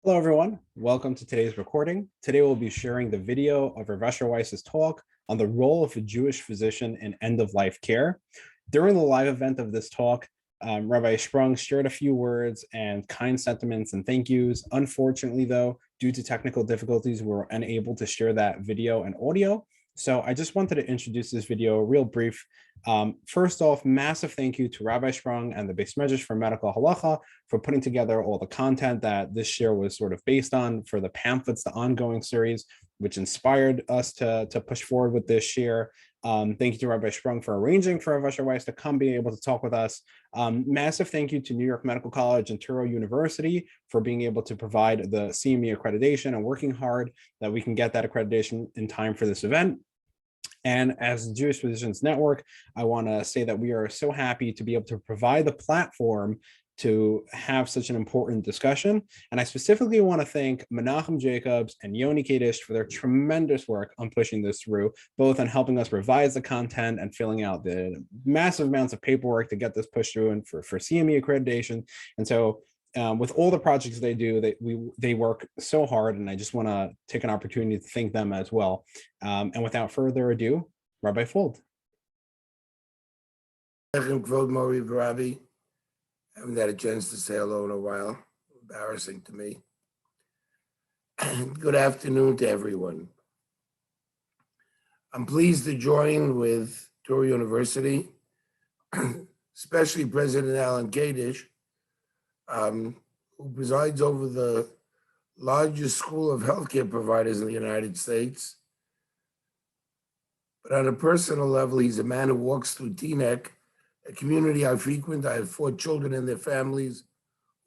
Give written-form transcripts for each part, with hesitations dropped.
Hello, everyone. Welcome to today's recording. Today, we'll be sharing the video of Rav Asher Weiss's talk on the role of a Jewish physician in end-of-life care. During the live event of this talk, Rabbi Sprung shared a few words and kind sentiments and thank yous. Unfortunately, though, due to technical difficulties, we were unable to share that video and audio. So I just wanted to introduce this video real brief. First off, massive thank you to Rabbi Sprung and the Beis Medresh for Medical Halacha for putting together all the content that this share was sort of based on for the pamphlets, the ongoing series, which inspired us to push forward with this share. Thank you to Rabbi Sprung for arranging for Rav Asher Weiss to come be able to talk with us. Massive thank you to New York Medical College and Touro University for being able to provide the CME accreditation and working hard that we can get that accreditation in time for this event. And as Jewish Physicians Network, I want to say that we are so happy to be able to provide the platform to have such an important discussion. And I specifically want to thank Menachem Jacobs and Yoni Kadish for their tremendous work on pushing this through, both on helping us revise the content and filling out the massive amounts of paperwork to get this pushed through and for CME accreditation. And so with all the projects they do, they work so hard, and I just want to take an opportunity to thank them as well. And without further ado, Rabbi Fold. Rabbi. Haven't had a chance to say hello in a while. Embarrassing to me. Good afternoon to everyone. I'm pleased to join with Touro University, especially President Alan Kadish, who presides over the largest school of healthcare providers in the United States. But on a personal level, he's a man who walks through Teaneck, a community I frequent. I have 4 children and their families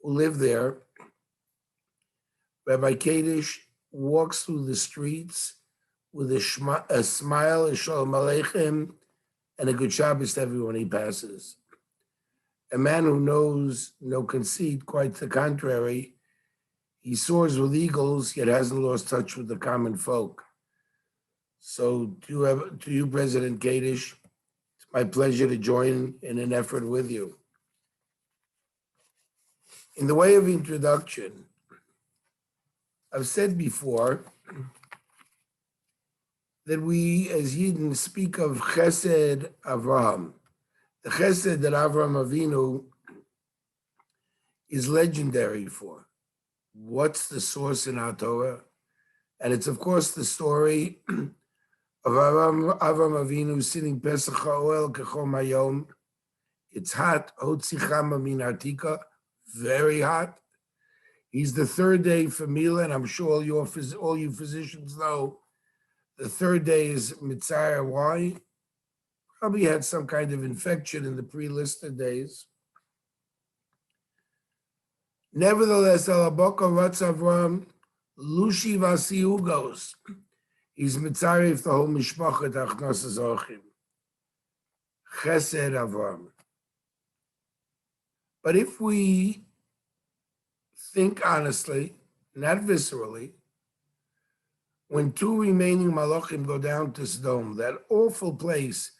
who live there. Rabbi Kadish walks through the streets with a smile, a shalom aleichem, and a good Shabbos to everyone he passes. A man who knows no conceit, quite the contrary. He soars with eagles, yet hasn't lost touch with the common folk. So to you, President Kadish, it's my pleasure to join in an effort with you. In the way of introduction, I've said before that we as Yidden speak of Chesed Avraham. The Chesed that Avraham Avinu is legendary for. What's the source in our Torah? And it's, of course, the story of Avraham Avinu sitting Pesach HaOel Kechom Hayom. It's hot, Hotzi Chama Min Artika, very hot. He's the third day for Mila, and I'm sure all you physicians know the third day is Mitzayah. Why? Probably had some kind of infection in the pre-listed days. Nevertheless, Alaboko Ratz Avram, Lushi Vasi Ugos. He's Mitzaref the whole Mishpachet Achnas Zochim. Chesed Avram. But if we think honestly, not viscerally, when 2 remaining Malachim go down to Sodom, that awful place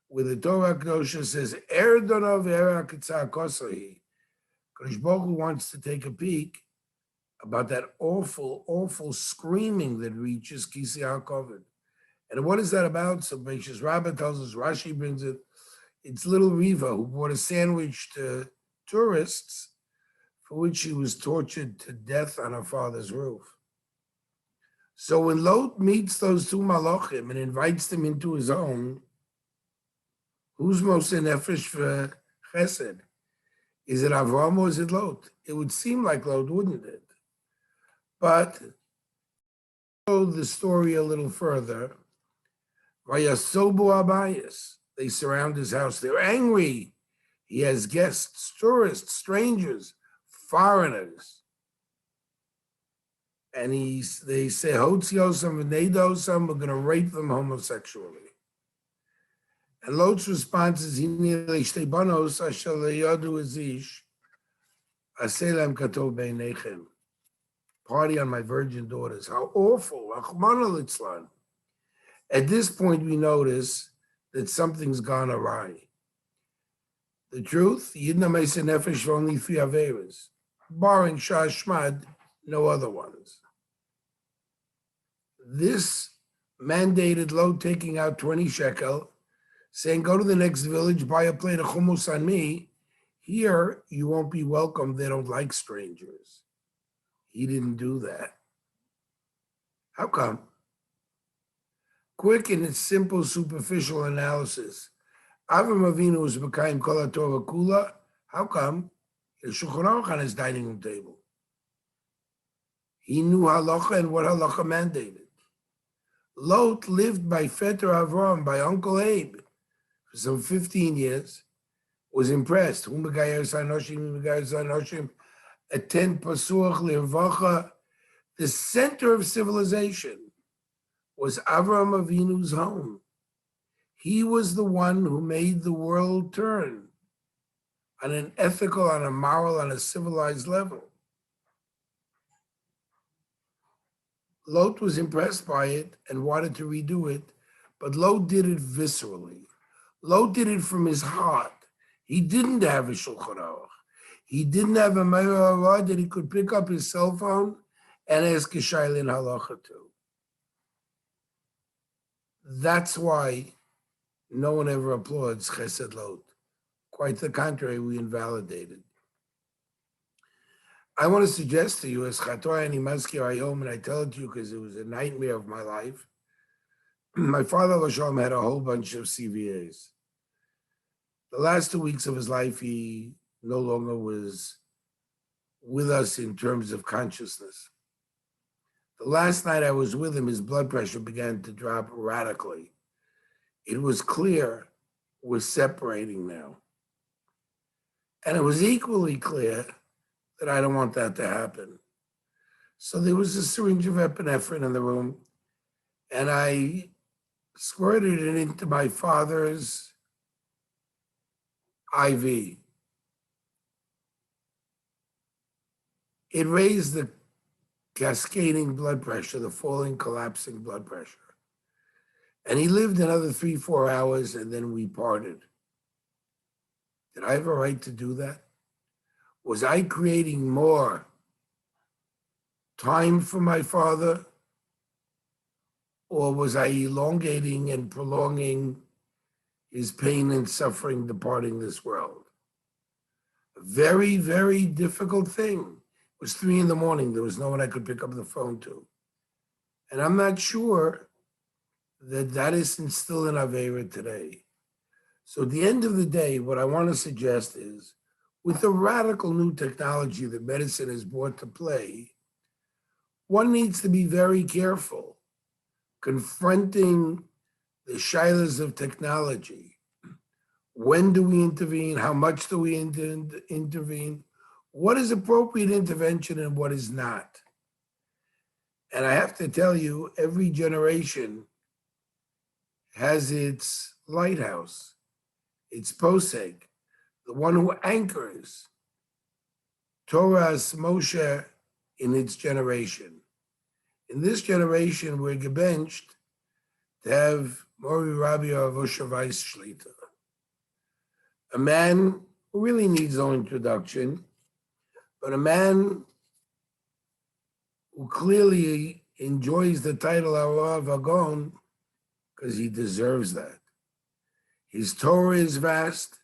where the Torah Kedosha says, Er Donov Er HaKitzah Kosahi, Kadosh Baruch Hu wants to take a peek about that awful, awful screaming that reaches Kisei HaKoved. And what is that about? So Beishas Rabbah tells us, Rashi brings it, it's little Riva who brought a sandwich to tourists for which she was tortured to death on her father's roof. So when Lot meets those 2 Malachim and invites them into his home, who's most in nefesh for Chesed? Is it Avram or is it Lot? It would seem like Lot, wouldn't it? But to the story a little further, Vayasobu Abayis, they surround his house. They're angry. He has guests, tourists, strangers, foreigners. And they say, Hotziosam v'neidosam, we're going to rape them homosexually. And Lot's response is, party on my virgin daughters. How awful. At this point, we notice that something's gone awry. The truth, Yidna Mesa Nefesh for only 3 Averas, barring Shah Shmad, no other ones. This mandated Lot taking out 20 shekel, saying, go to the next village, buy a plate of hummus on me. Here, you won't be welcome. They don't like strangers. He didn't do that. How come? Quick in its simple, superficial analysis. Avram Avinu was B'kayim Kol HaTorah Kula. How come? There's Shulchan Aruch on his dining room table. He knew halacha and what halacha mandated. Lot lived by Fetter Avram, by Uncle Abe, for some 15 years, was impressed. Attend Pasuach Lirvacha. The center of civilization was Avram Avinu's home. He was the one who made the world turn on an ethical, on a moral, on a civilized level. Lot was impressed by it and wanted to redo it, but Lot did it viscerally. Lot did it from his heart. He didn't have a Shulchan Aruch. He didn't have a Meirah that he could pick up his cell phone and ask a Shailin Halacha to. That's why no one ever applauds Chesed Lot. Quite the contrary, we invalidate it. I want to suggest to you, as Chatoy and Imaskir Ayom, and I tell it to you because it was a nightmare of my life. My father, Lashom, had a whole bunch of CVAs. The last 2 weeks of his life, he no longer was with us in terms of consciousness. The last night I was with him, his blood pressure began to drop radically. It was clear we're separating now. And it was equally clear that I don't want that to happen. So there was a syringe of epinephrine in the room, and I squirted it into my father's IV. It raised the cascading blood pressure, the falling, collapsing blood pressure. And he lived another 3-4 hours, and then we parted. Did I have a right to do that? Was I creating more time for my father, or was I elongating and prolonging his pain and suffering departing this world? A very, very difficult thing. It was 3 a.m. There was no one I could pick up the phone to. And I'm not sure that that isn't still in Aveira today. So at the end of the day, what I want to suggest is, with the radical new technology that medicine has brought to play, one needs to be very careful confronting the shilas of technology. When do we intervene? How much do we intervene? What is appropriate intervention and what is not? And I have to tell you, every generation has its lighthouse, its posek, the one who anchors Torah's Moshe in its generation. In this generation, we're gebenched to have Mori Rabbi Rav Asher Weiss Shlita, a man who really needs no introduction, but a man who clearly enjoys the title Harav Agon because he deserves that. His Torah is vast,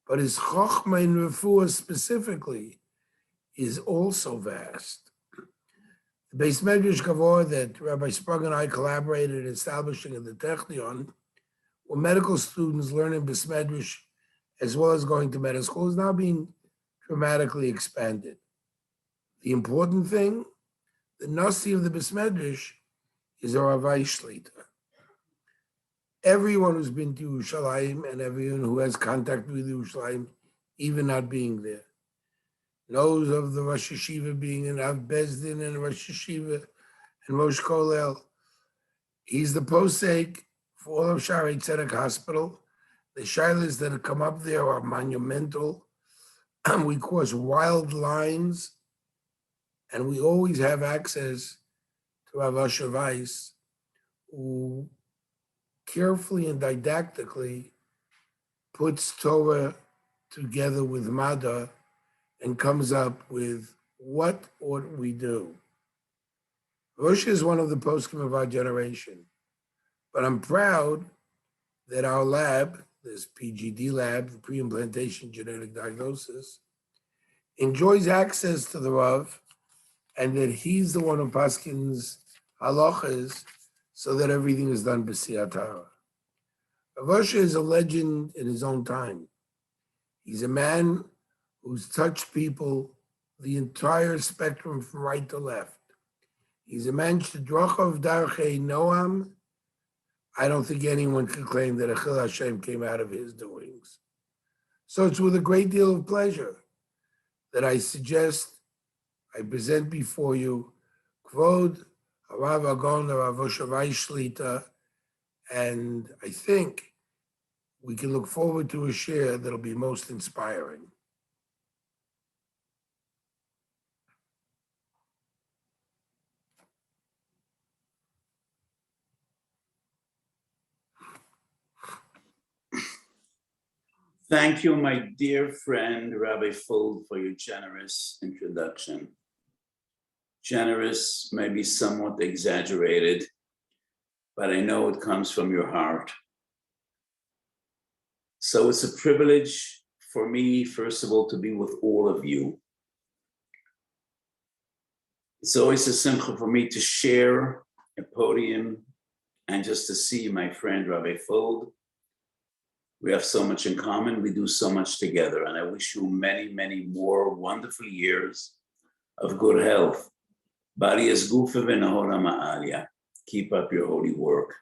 but his Chochmah in Refuah specifically is also vast. The Beis Medresh Kavor that Rabbi Sprague and I collaborated in establishing at the Technion, where medical students learn in Beis Medresh as well as going to medical school, is now being dramatically expanded. The important thing, the Nasi of the Beis Medresh is a Ravai Shlita. Everyone who's been to Yerushalayim and everyone who has contact with Yerushalayim, even not being there, knows of the Rosh Yeshiva being in Av Bezdin and Rosh Yeshiva and Rosh Kolel. He's the posek for all of Shaarei Tzedek Hospital. The shilas that have come up there are monumental. We cross wild lines, and we always have access to Rav Asher Weiss, who carefully and didactically puts Torah together with Mada and comes up with what ought we do. Rosh is one of the poskim of our generation, but I'm proud that our lab, this PGD lab, the pre-implantation genetic diagnosis, enjoys access to the Rav, and that he's the one who paskins halachas so that everything is done b'siyat Torah. Rav Asher is a legend in his own time. He's a man who's touched people the entire spectrum from right to left. He's a man sh'drachav darchei noam. I don't think anyone can claim that Achil Hashem came out of his doings. So it's with a great deal of pleasure that I suggest I present before you Kvod Rav Agon Rav Asher Weiss Shlita, and I think we can look forward to a share that'll be most inspiring. Thank you, my dear friend, Rabbi Fuld, for your generous introduction. Generous, maybe somewhat exaggerated, but I know it comes from your heart. So it's a privilege for me, first of all, to be with all of you. It's always a simcha for me to share a podium and just to see my friend, Rabbi Fuld. We have so much in common. We do so much together. And I wish you many, many more wonderful years of good health. Keep up your holy work.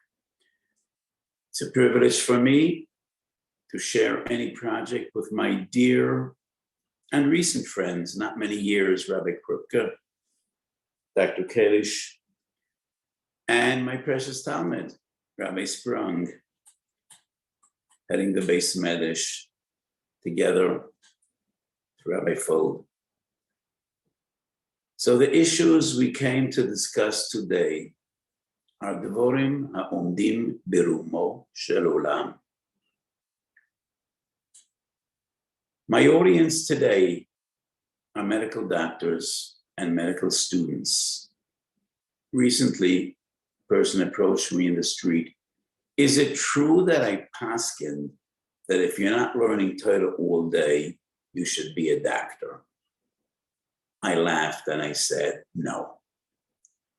It's a privilege for me to share any project with my dear and recent friends, not many years, Rabbi Krupke, Dr. Kalish, and my precious Talmud, Rabbi Sprung, heading the Beis Medresh together with Rabbi Fuld. So the issues we came to discuss today are Devorim ha'omdim birumo shel olam. My audience today are medical doctors and medical students. Recently, a person approached me in the street. Is it true that I paskin that if you're not learning Torah all day, you should be a doctor? I laughed and I said, no,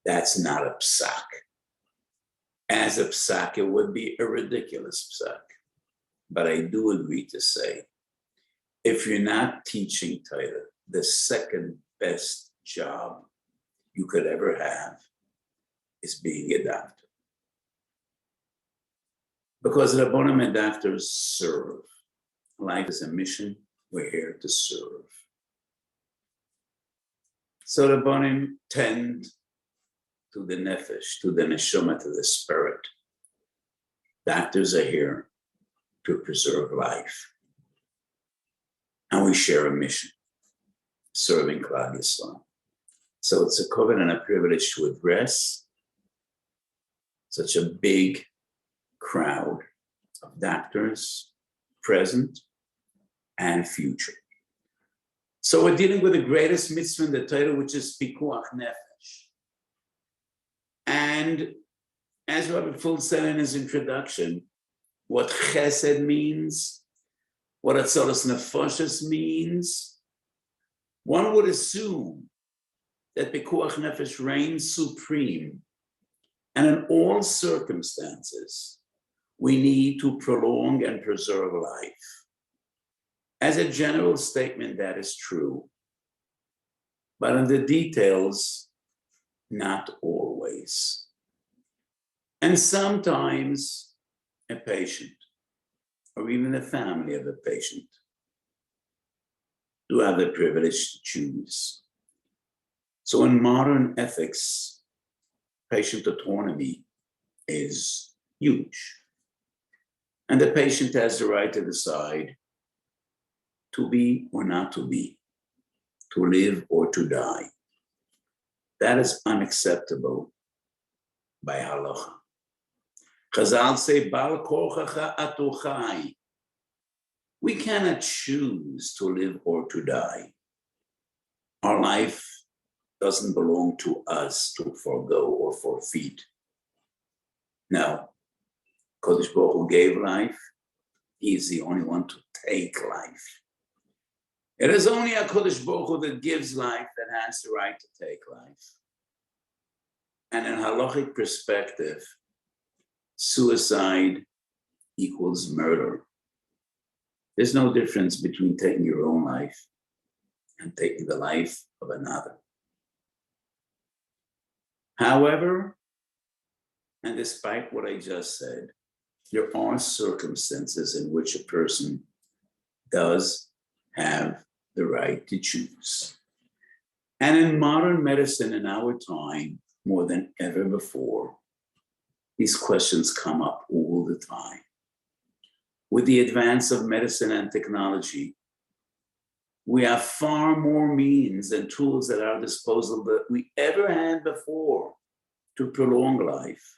that's not a psak. As a psak, it would be a ridiculous psak. But I do agree to say, if you're not teaching Torah, the second best job you could ever have is being a doctor. Because Rabbonim and doctors serve. Life is a mission. We're here to serve. So Rabbonim tend to the nefesh, to the neshama, to the spirit. Doctors are here to preserve life. And we share a mission, serving Klal Yisrael. So it's a covenant and a privilege to address such a big crowd of doctors, present and future. So we're dealing with the greatest mitzvah in the Torah, which is pikuach nefesh. And as Rabbi Fuld said in his introduction, what chesed means, what atzolos nefashos means, one would assume that pikuach nefesh reigns supreme, and in all circumstances, we need to prolong and preserve life. As a general statement, that is true. But in the details, not always. And sometimes a patient, or even the family of a patient, do have the privilege to choose. So in modern ethics, patient autonomy is huge. And the patient has the right to decide to be or not to be, to live or to die. That is unacceptable by halacha. Chazal say, Bal kochacha atu chai. We cannot choose to live or to die. Our life doesn't belong to us to forego or forfeit. No, Kodesh Baruch Hu gave life. He is the only one to take life. It is only a Kodesh Baruch Hu that gives life that has the right to take life. And in Halachik perspective, suicide equals murder. There's no difference between taking your own life and taking the life of another. However, and despite what I just said, there are circumstances in which a person does have the right to choose. And in modern medicine in our time, more than ever before, these questions come up all the time. With the advance of medicine and technology, we have far more means and tools at our disposal than we ever had before to prolong life.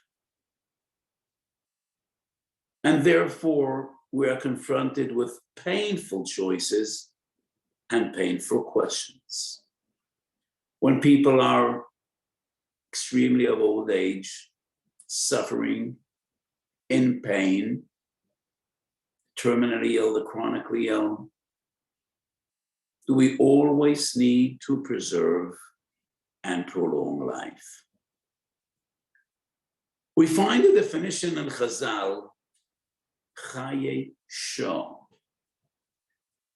And therefore, we are confronted with painful choices and painful questions. When people are extremely of old age, suffering, in pain, terminally ill, chronically ill, do we always need to preserve and prolong life? We find a definition in Chazal, Chaye Shah.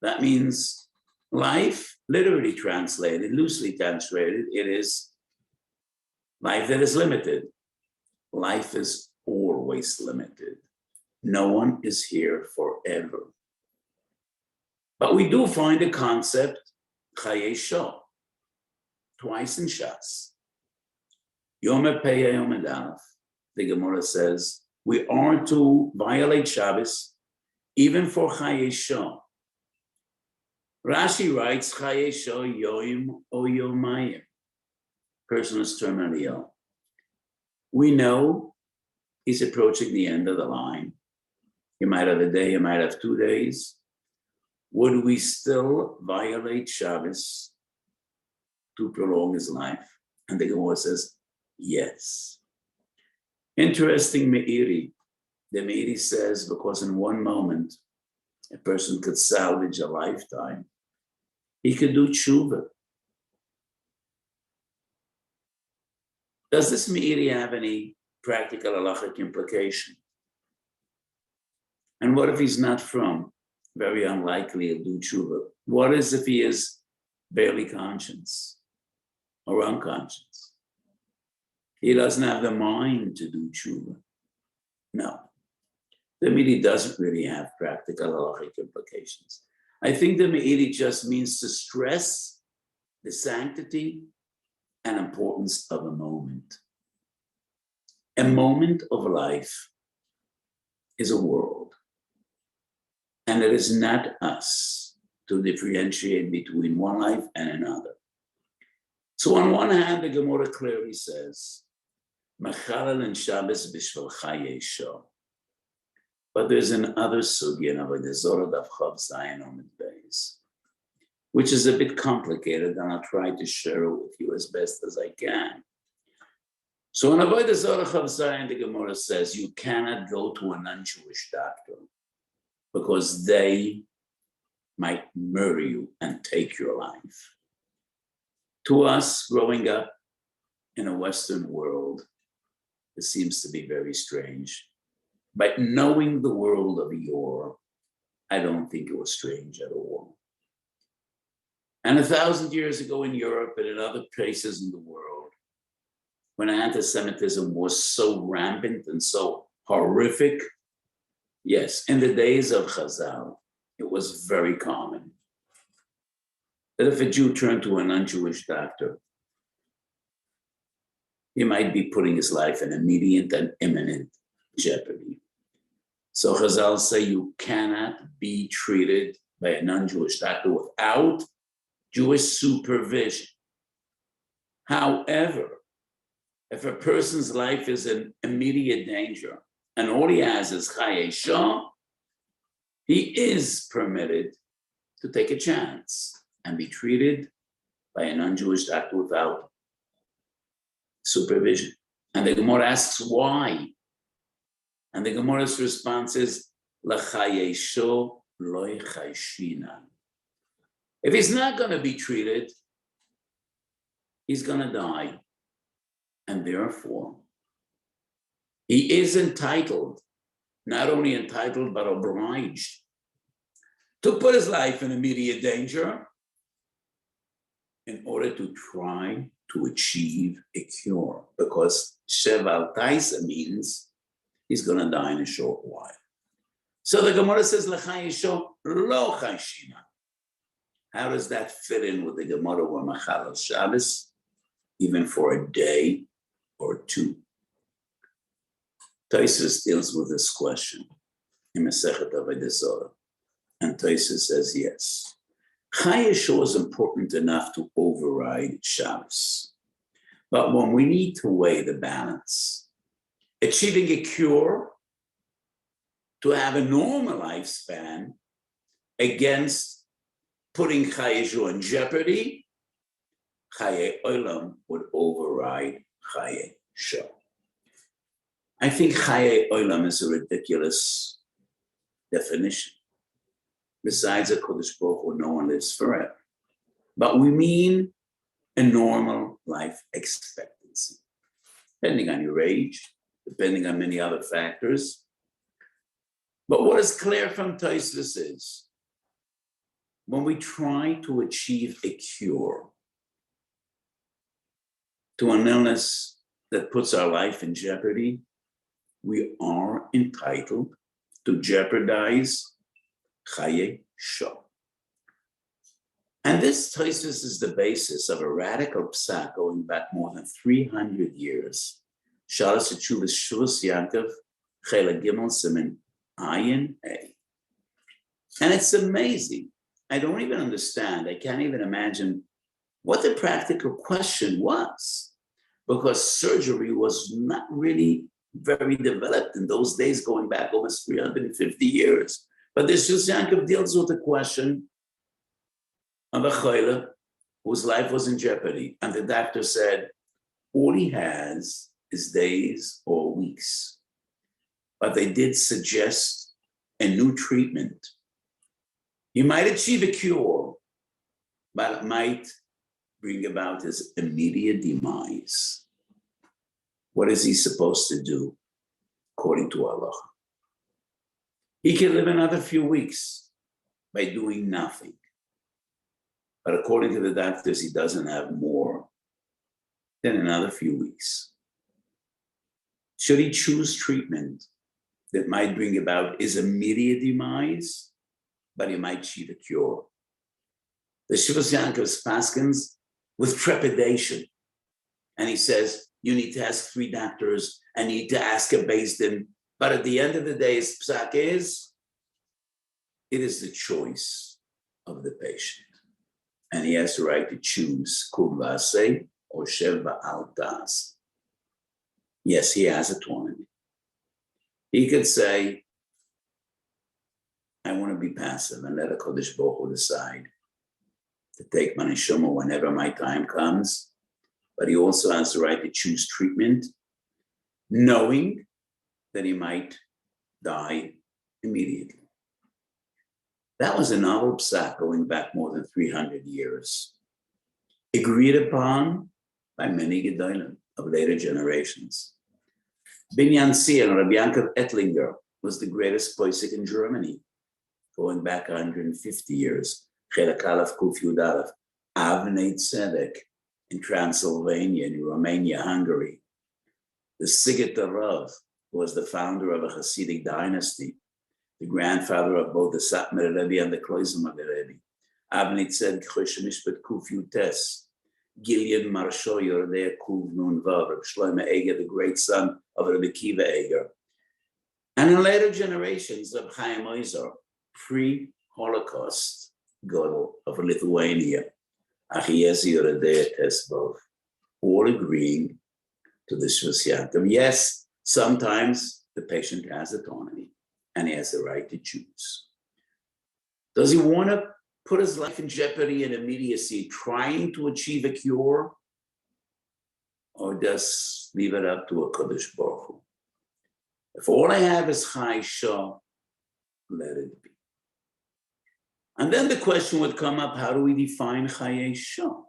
That means life, literally translated, loosely translated, it is life that is limited. Life is always limited. No one is here forever. But we do find a concept, Chaye Shah, twice in Shas. Yom HaPeya, Yom HaDalef. The Gemara says, we are to violate Shabbos, even for Chaye Shah. Rashi writes, Chaye Shah Yoim O Yomayim. Person is terminally ill. We know he's approaching the end of the line. He might have a day, he might have 2 days. Would we still violate Shabbos to prolong his life? And the Gemara says, yes. Interesting Meiri. The Meiri says, because in one moment, a person could salvage a lifetime. He could do tshuva. Does this Meiri have any practical halachic implication? And what if he's not from? Very unlikely he'll do tshuva. What is if he is barely conscious or unconscious? He doesn't have the mind to do tshuva. No. The Meiri doesn't really have practical halachic implications. I think the Meiri just means to stress the sanctity and importance of a moment. A moment of life is a world. And it is not us to differentiate between one life and another. So on one hand, the Gemara clearly says, Mechalel and Shabbos b'shvel Chaye Shah. But there's another sugya in Avodah Zarah Daf Chav Zayin Amud Beis, which is a bit complicated, and I'll try to share it with you as best as I can. So in Avodah Zarah Chav Zayin, the Gemara says, you cannot go to a non-Jewish doctor because they might murder you and take your life. To us, growing up in a Western world, it seems to be very strange. But knowing the world of yore, I don't think it was strange at all. And 1,000 years ago in Europe and in other places in the world, when anti-Semitism was so rampant and so horrific, yes, in the days of Chazal, it was very common that if a Jew turned to a non-Jewish doctor, he might be putting his life in immediate and imminent jeopardy. So Chazal say you cannot be treated by a non-Jewish doctor without Jewish supervision. However, if a person's life is in immediate danger and all he has is Chaye Shah, he is permitted to take a chance and be treated by a non-Jewish doctor without supervision. And the Gemara asks why. And the Gemara's response is, L'chayesho loy chayshina. If he's not going to be treated, he's going to die. And therefore, he is entitled, not only entitled, but obliged to put his life in immediate danger in order to try to achieve a cure. Because Sheval Taisa means he's going to die in a short while. So the Gemara says, L'chayesho lo chayshina. How does that fit in with the Gemara or Machal Shabbos, even for a day or two? Tosfos deals with this question in Masechet Avodah Zarah, and Tosfos says yes. Chayesho is important enough to override Shabbos, but when we need to weigh the balance, achieving a cure to have a normal lifespan against putting Chayesho in jeopardy, Chaye Olam would override Chayesho. I think Chaye Olam is a ridiculous definition. Besides a Kodesh Baruch Hu, no one lives forever. But we mean a normal life expectancy, depending on your age, depending on many other factors. But what is clear from Tosfos is, when we try to achieve a cure to an illness that puts our life in jeopardy, we are entitled to jeopardize Chayesho. And this Tosfos is the basis of a radical psak going back more than 300 years. Shalas Teshuvas Shvus Yaakov, Chela Gimel Siman Ayin A. And it's amazing. I don't even understand. I can't even imagine what the practical question was, because surgery was not really very developed in those days, going back almost 350 years. But this Shvus Yaakov deals with the question of a chayla whose life was in jeopardy. And the doctor said, all he has is days or weeks. But they did suggest a new treatment. You might achieve a cure, but it might bring about his immediate demise. What is he supposed to do according to Allah? He can live another few weeks by doing nothing. But according to the doctors, he doesn't have more than another few weeks. Should he choose treatment that might bring about his immediate demise, but he might achieve a cure? The Shvus Yaakov paskins with trepidation. And he says, you need to ask 3 doctors, and you need to ask a Beis Din. But at the end of the day, his psak is, it is the choice of the patient. And he has the right to choose kum v'aseh or shev ba'al das. Yes, he has autonomy. He could say, I want to be passive and let a Kodesh Baruch Hu decide to take my neshama whenever my time comes. But he also has the right to choose treatment, knowing that he might die immediately. That was a novel psak going back more than 300 years, agreed upon by many gedolim of later generations. Binyan Sion, Rabbi Yankov Ettlinger, was the greatest posek in Germany, going back 150 years. Chelak Aleph Kuf Yud Aleph, Avnei Tzedek in Transylvania, in Romania, Hungary. The Sigeta Rav was the founder of a Hasidic dynasty, the grandfather of both the Satmar Rebbe and the Kloisemer Rebbe. Avnei Tzedek Choshe Mishpat Kuf Yud Tes, Gilead Marsho Yordei Kuv Nun Vav, Reb Shlomo Eger, the great son of Rabbi Kiva Eger. And in later generations, Reb Chaim Oizer, pre-Holocaust Gadol of Lithuania, Achiezi Yordei Tesbov, all agreeing to the Shvus Yaakov. Yes, sometimes the patient has autonomy and he has the right to choose. Does he want to put his life in jeopardy and immediacy trying to achieve a cure? or just leave it up to a Kodesh Baruch Hu? If all I have is Chai Shah, let it be. And then the question would come up, how do we define Chai Shah?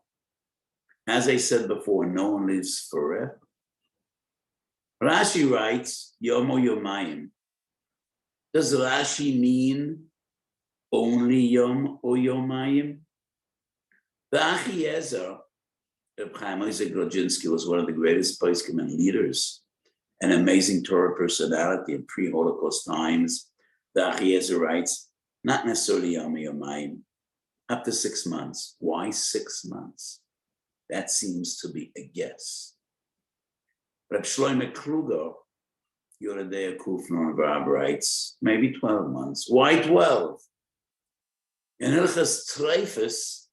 As I said before, no one lives forever. Rashi writes, Yom o Yomayim. Does Rashi mean only Yom o Yomayim? The Achiezer, Reb Chaim Isaac Grodzinsky, was one of the greatest posek and leaders, an amazing Torah personality in pre-Holocaust times. The Achiezer writes, not necessarily Yom o Yomayim, up to 6 months. Why 6 months? That seems to be a guess. Reb Shloime Kruger, Yoredei Kufner Rav writes, maybe 12 months. Why 12? In Hilchas Treifus,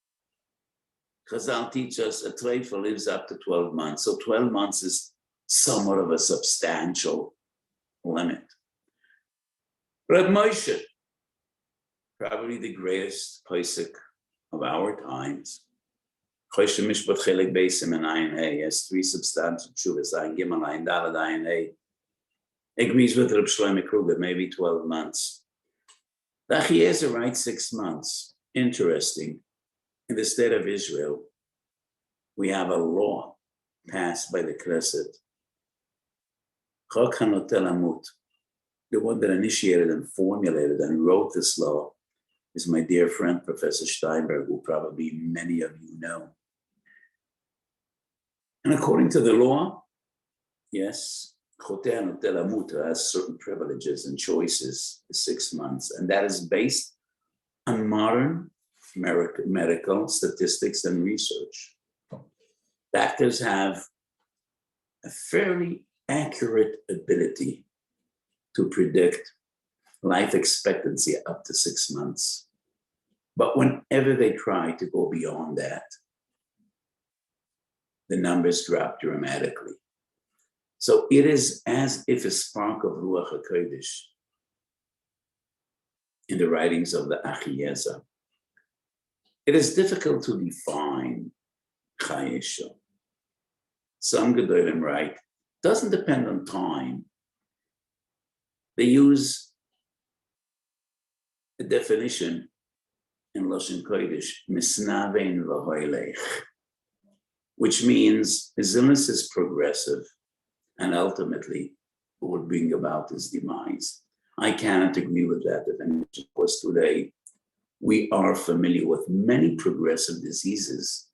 Chazal teach us a treifa lives up to 12 months. So 12 months is somewhat of a substantial limit. Reb Moshe, probably the greatest posek of our times, has 3 substantial tshuvas, Ayin Gimel, Ayin Daled, Ayin Hey, agrees with Reb Shloime Kruger, maybe 12 months. The Achiezer writes 6 months. Interesting. In the state of Israel, we have a law passed by the Knesset. Chok HaNotel Amut. The one that initiated and formulated and wrote this law is my dear friend, Professor Steinberg, who probably many of you know. And according to the law, yes, Chotei HaNotel Amut has certain privileges and choices for 6 months, and that is based on modern medical statistics and research. Doctors have a fairly accurate ability to predict life expectancy up to 6 months. But whenever they try to go beyond that, the numbers drop dramatically. So it is as if a spark of Ruach HaKodesh in the writings of the Achiezer. It is difficult to define Chai Shah. Some Gedolim write, doesn't depend on time. They use a definition in Lashon Kodesh, misnavein v'hoilech, which means his illness is progressive and ultimately would bring about his demise. I cannot agree with that definition, because today we are familiar with many progressive diseases.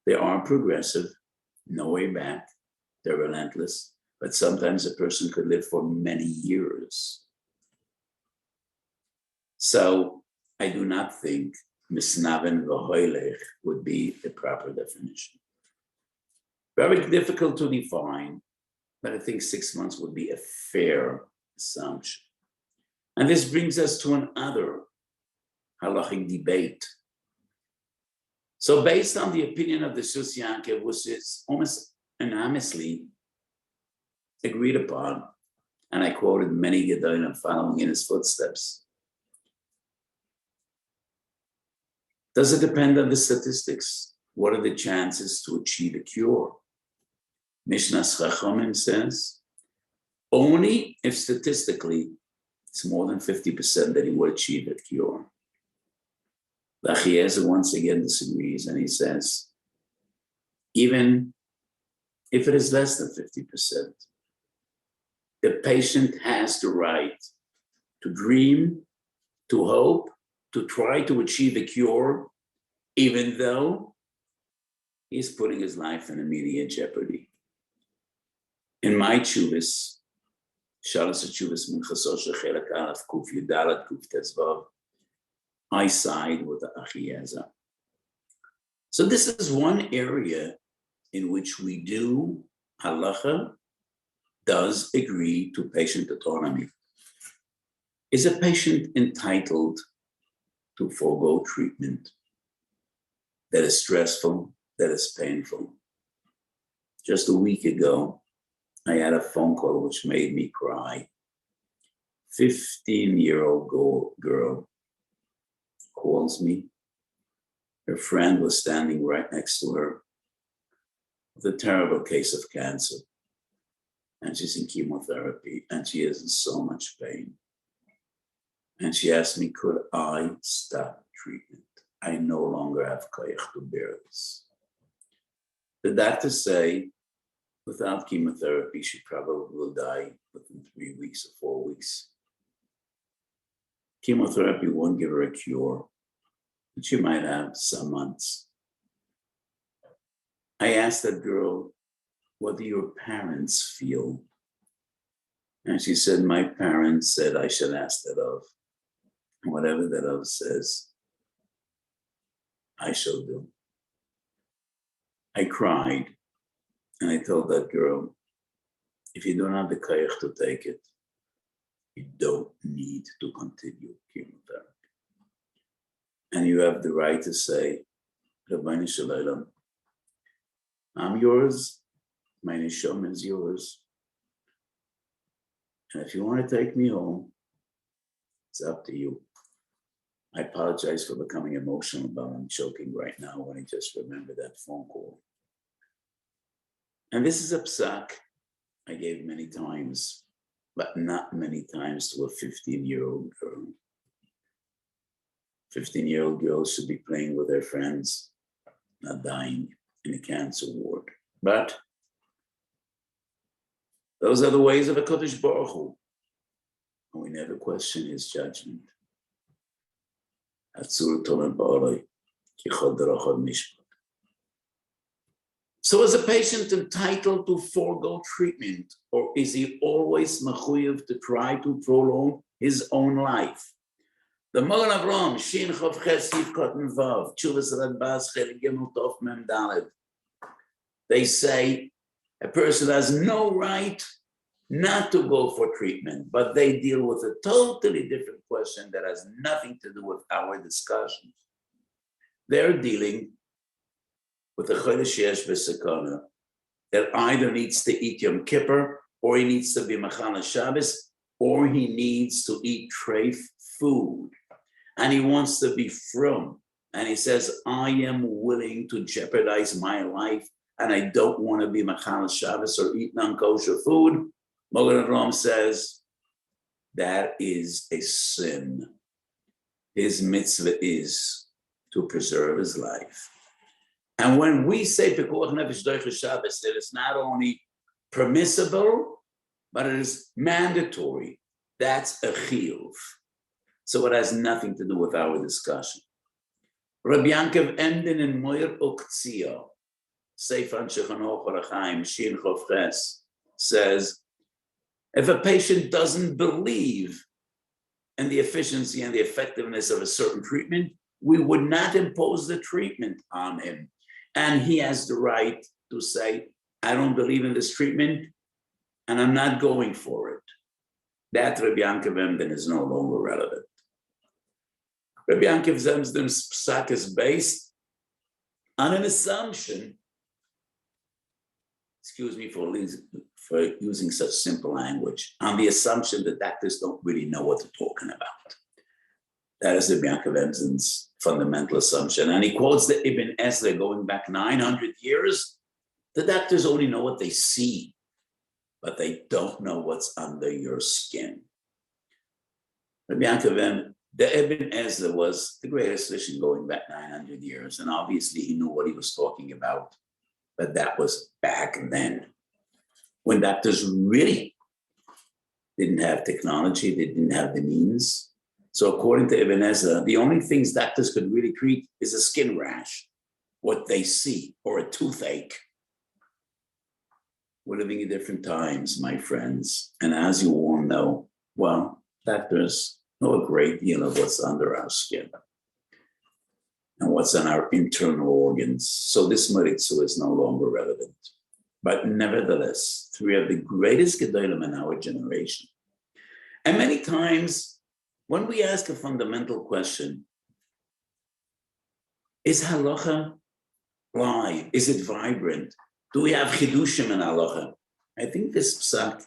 They are progressive, no way back, they're relentless, but sometimes a person could live for many years. So I do not think misnaven v'hoilech would be the proper definition. Very difficult to define, but I think 6 months would be a fair assumption. And this brings us to another Halachik debate. So based on the opinion of the Shus Yaakov, which is almost unanimously agreed upon, and I quoted many Gedolim following in his footsteps, does it depend on the statistics? What are the chances to achieve a cure? Mishnas Chachamim says, only if statistically it's more than 50% that he would achieve a cure. The Achiezer once again disagrees, and he says, even if it is less than 50%, the patient has the right to dream, to hope, to try to achieve a cure, even though he's putting his life in immediate jeopardy. In my tshuvas, Shalos HaTshuvas Minchasosha Chelek Aleph Kuf Yudalet Kuf Tezvav, I side with the Achiezer. So this is one area in which we do, halacha does agree to patient autonomy. Is a patient entitled to forego treatment that is stressful, that is painful? Just a week ago, I had a phone call which made me cry. 15-year-old girl calls me. Her friend was standing right next to her. with a terrible case of cancer. And she's in chemotherapy and she is in so much pain. And she asked me, could I stop treatment? I no longer have koyach to bear this. The doctors say, without chemotherapy, she probably will die within 3 weeks or 4 weeks. Chemotherapy won't give her a cure, but she might have some months. I asked that girl, what do your parents feel? And she said, my parents said I should ask that of. And whatever that of says, I shall do. I cried and I told that girl, if you don't have the koyach to take it, you don't need to continue chemotherapy. And you have the right to say, Rabbeinu Shalom, I'm yours, my neshama is yours. And if you want to take me home, it's up to you. I apologize for becoming emotional, but I'm choking right now when I just remember that phone call. And this is a psak I gave many times, but not many times to a 15-year-old girl. 15-year-old girls should be playing with their friends, not dying in a cancer ward. But those are the ways of a Kodesh Baruch Hu. And we never question his judgment. So is a patient entitled to forego treatment, or is he always mechuyev to try to prolong his own life? The Magen Avram, Shin Chav Ches Yif Kotten Vav, Tshuvas Radbaz Chelik Gimel Tov Mem Daled. They say a person has no right not to go for treatment, but they deal with a totally different question that has nothing to do with our discussion. They're dealing with a Chodesh Yesh V'Sakana that either needs to eat Yom Kippur, or he needs to be Machana Shabbos, or he needs to eat treif food. And he wants to be Frum. And he says, I am willing to jeopardize my life, and I don't want to be Machana Shabbos or eat non-kosher food. Magen Avram says, that is a sin. His mitzvah is to preserve his life. And when we say Pekuach Nefesh Doicha Shabbos, that it's not only permissible, but it is mandatory. That's a chiyuv. So it has nothing to do with our discussion. Rabbi Yankov Emden in Moir Uktzio, Seifan Shechanoch Orachaim, Shin Chof Ches, says, if a patient doesn't believe in the efficiency and the effectiveness of a certain treatment, we would not impose the treatment on him. And he has the right to say, I don't believe in this treatment, and I'm not going for it. That Rabbi Yankov Emden is no longer relevant. Rabbi Yankov Emden's psak is based on an assumption, excuse me for using such simple language, on the assumption that doctors don't really know what they're talking about. That is Rabbi Yankov Emden's fundamental assumption. And he quotes the Ibn Ezra going back 900 years. The doctors only know what they see, but they don't know what's under your skin. Rabbi Yankov Emden, the Ibn Ezra was the greatest physician going back 900 years. And obviously he knew what he was talking about, but that was back then, when doctors really didn't have technology, they didn't have the means. So according to Ibn Ezra, the only things doctors could really treat is a skin rash, what they see, or a toothache. We're living in different times, my friends. And as you all know, well, doctors know a great deal of what's under our skin and what's in our internal organs. So this Maritzu is no longer relevant. But nevertheless, three of the greatest Gedolim in our generation. And many times, when we ask a fundamental question, is halacha live? Is it vibrant? Do we have chidushim in halacha? I think this psak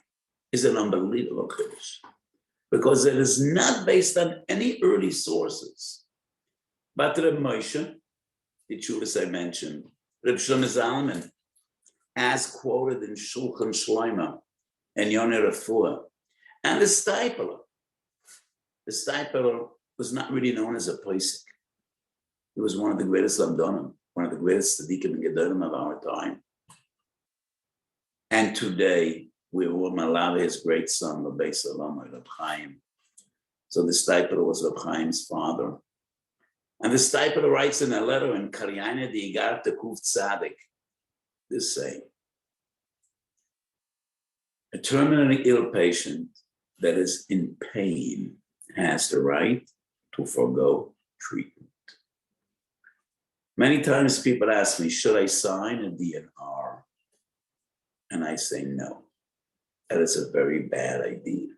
is an unbelievable chidush, because it is not based on any early sources. But Reb Moshe, the Tshuvas I mentioned, Reb Shlomo Zalman, as quoted in Shulchan Shlomo and Yonah Refuah. And the stipler was not really known as a posek. He was one of the greatest lamdonim, one of the greatest tzaddikim and gedolim of our time. And today, we will malave his great son, Beis Medresh, Rav Chaim. So the stipler was Rav Chaim's father. And the stipler writes in a letter in Karyana di Igar Tekuf Tzadik, this saying: a terminally ill patient that is in pain has the right to forego treatment. Many times people ask me, should I sign a DNR? And I say no. That is a very bad idea.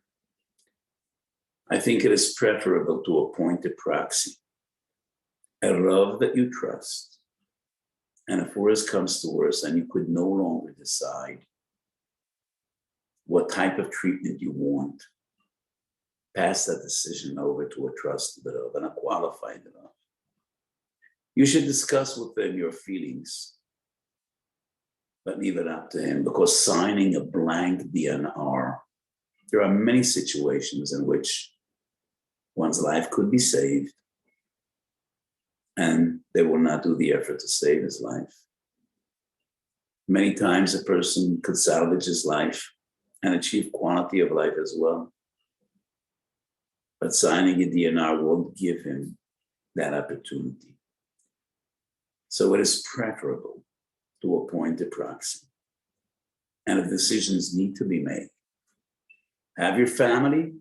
I think it is preferable to appoint a proxy, a Rav that you trust. And if worse comes to worse and you could no longer decide what type of treatment you want, pass that decision over to a trusted Rav and a qualified Rav. You should discuss with them your feelings, but leave it up to him, because signing a blank DNR, there are many situations in which one's life could be saved and they will not do the effort to save his life. Many times a person could salvage his life and achieve quality of life as well. But signing a DNR won't give him that opportunity. So it is preferable to appoint a proxy. And if decisions need to be made, have your family,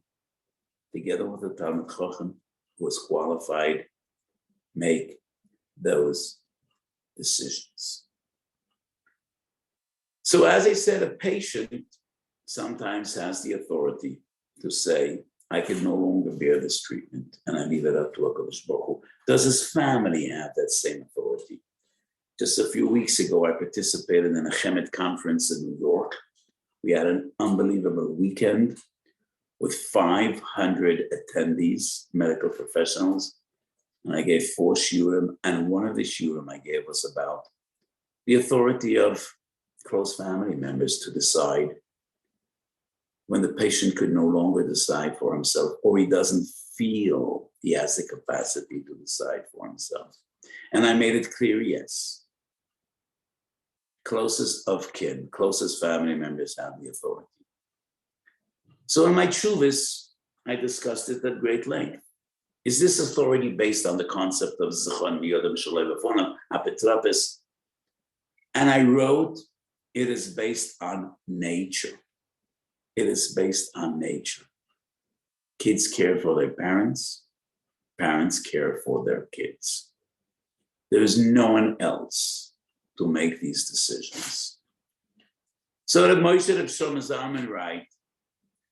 together with a Talmid Chacham who is qualified, make those decisions. So as I said, a patient sometimes has the authority to say, I can no longer bear this treatment, and I leave it up to HaKadosh Baruch Hu. Does his family have that same authority? Just a few weeks ago, I participated in a Chemet conference in New York. We had an unbelievable weekend with 500 attendees, medical professionals, and I gave 4 shiurim, and one of the shiurim I gave was about the authority of close family members to decide when the patient could no longer decide for himself, or he doesn't feel he has the capacity to decide for himself. And I made it clear, yes. Closest of kin, closest family members have the authority. So in my tshuvas, I discussed it at great length. Is this authority based on the concept of zichron miyodam shalei b'fonam apetrapis? And I wrote, it is based on nature. It is based on nature. Kids care for their parents. Parents care for their kids. There is no one else to make these decisions. So that Moshe Reb Shlomo Zalman write,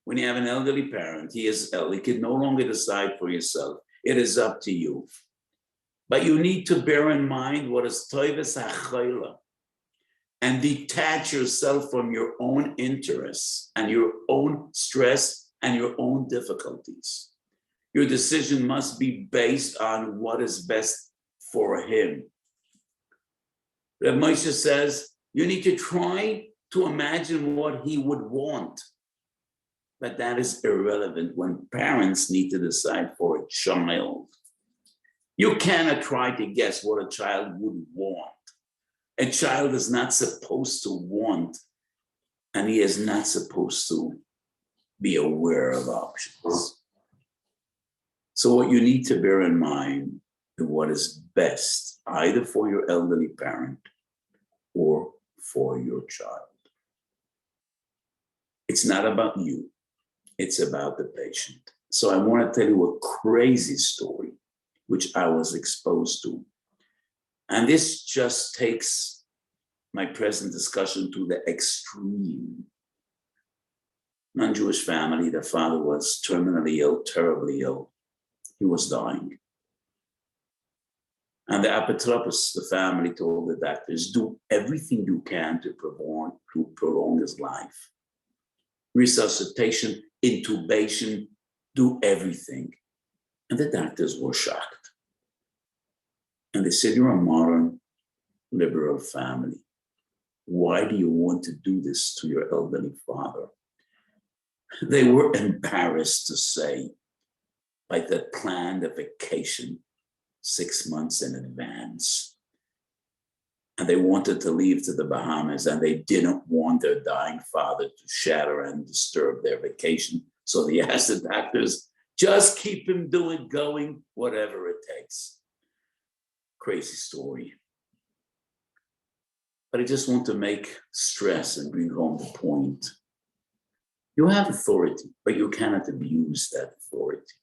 when you have an elderly parent, he is ill, he can no longer decide for yourself. It is up to you. But you need to bear in mind what is toivus hachayla, and detach yourself from your own interests and your own stress and your own difficulties. Your decision must be based on what is best for him. Reb Moshe says, you need to try to imagine what he would want. But that is irrelevant when parents need to decide for a child. You cannot try to guess what a child would want. A child is not supposed to want, and he is not supposed to be aware of options. So what you need to bear in mind is what is best, either for your elderly parent or for your child. It's not about you. It's about the patient. So I want to tell you a crazy story, which I was exposed to. And this just takes my present discussion to the extreme. Non-Jewish family, their father was terminally ill, terribly ill. He was dying. And the apotropos, the family, told the doctors, do everything you can to prolong his life. Resuscitation, intubation, do everything. And the doctors were shocked. And they said, you're a modern liberal family. why do you want to do this to your elderly father? They were embarrassed to say, like they planned a vacation 6 months in advance. And they wanted to leave to the Bahamas, and they didn't want their dying father to shatter and disturb their vacation. So they asked the doctors, just keep him going, whatever it takes. Crazy story. But I just want to make stress and bring home the point. You have authority, but you cannot abuse that authority.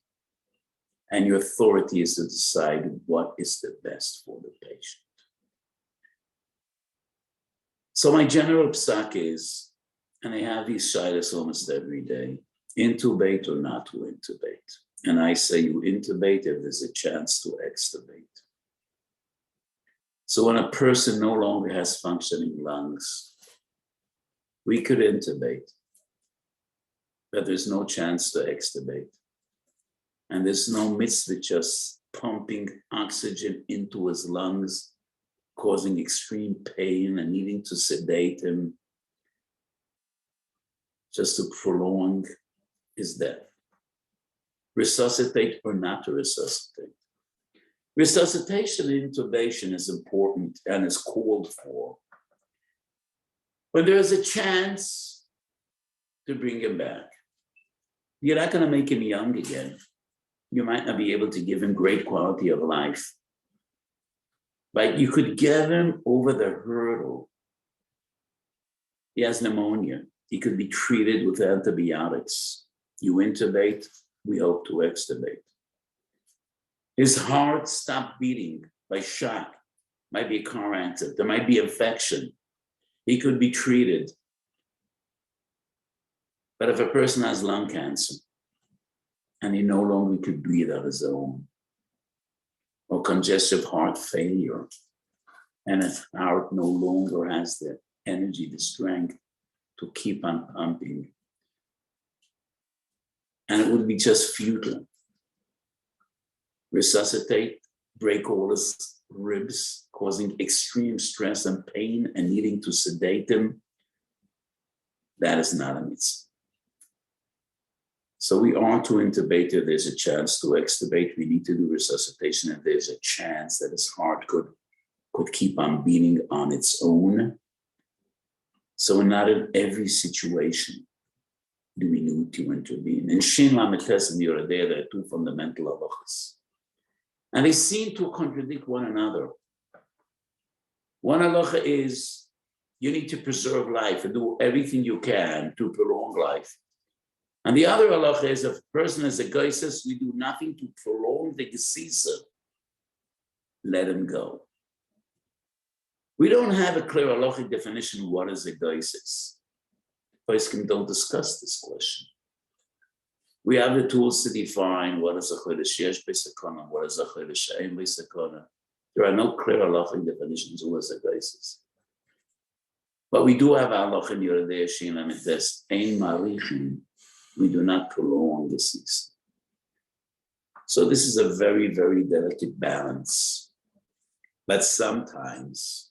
And your authority is to decide what is the best for the patient. So my general psak is, and I have these shilas almost every day, intubate or not to intubate. And I say you intubate if there's a chance to extubate. So when a person no longer has functioning lungs, we could intubate, but there's no chance to extubate. And there's no mitzvah just pumping oxygen into his lungs, causing extreme pain and needing to sedate him just to prolong his death. Resuscitate or not to resuscitate. Resuscitation and intubation is important and is called for. But there's a chance to bring him back. You're not going to make him young again. You might not be able to give him great quality of life. But you could get him over the hurdle. He has pneumonia. He could be treated with antibiotics. You intubate, we hope to extubate. His heart stopped beating by shock. Might be a car accident. There might be infection. He could be treated. But if a person has lung cancer and he no longer could breathe on his own, or congestive heart failure, and his heart no longer has the energy, the strength to keep on pumping, and it would be just futile. Resuscitate, break all his ribs, causing extreme stress and pain and needing to sedate him, that is not a mitzvah. So we are to intubate if there's a chance to extubate. We need to do resuscitation if there's a chance that his heart could keep on beating on its own. So not in every situation do we need to intervene. In Shin Lametes and Yoredeh, there are two fundamental halachas. And they seem to contradict one another. One halacha is you need to preserve life and do everything you can to prolong life. And the other halacha is if a person is a geises, we do nothing to prolong the gesisa. Let him go. We don't have a clear halachic definition of what is a geises. Poskim don't discuss this question. We have the tools to define what is a chodesh yesh b'sakana, what is a chodesh she'ein b'sakana. There are no clear halachic definitions of what is a geises. But we do have halacha in Yoredeh Shin and Mites, ein marichin. We do not prolong the season. So this is a very, very delicate balance. But sometimes,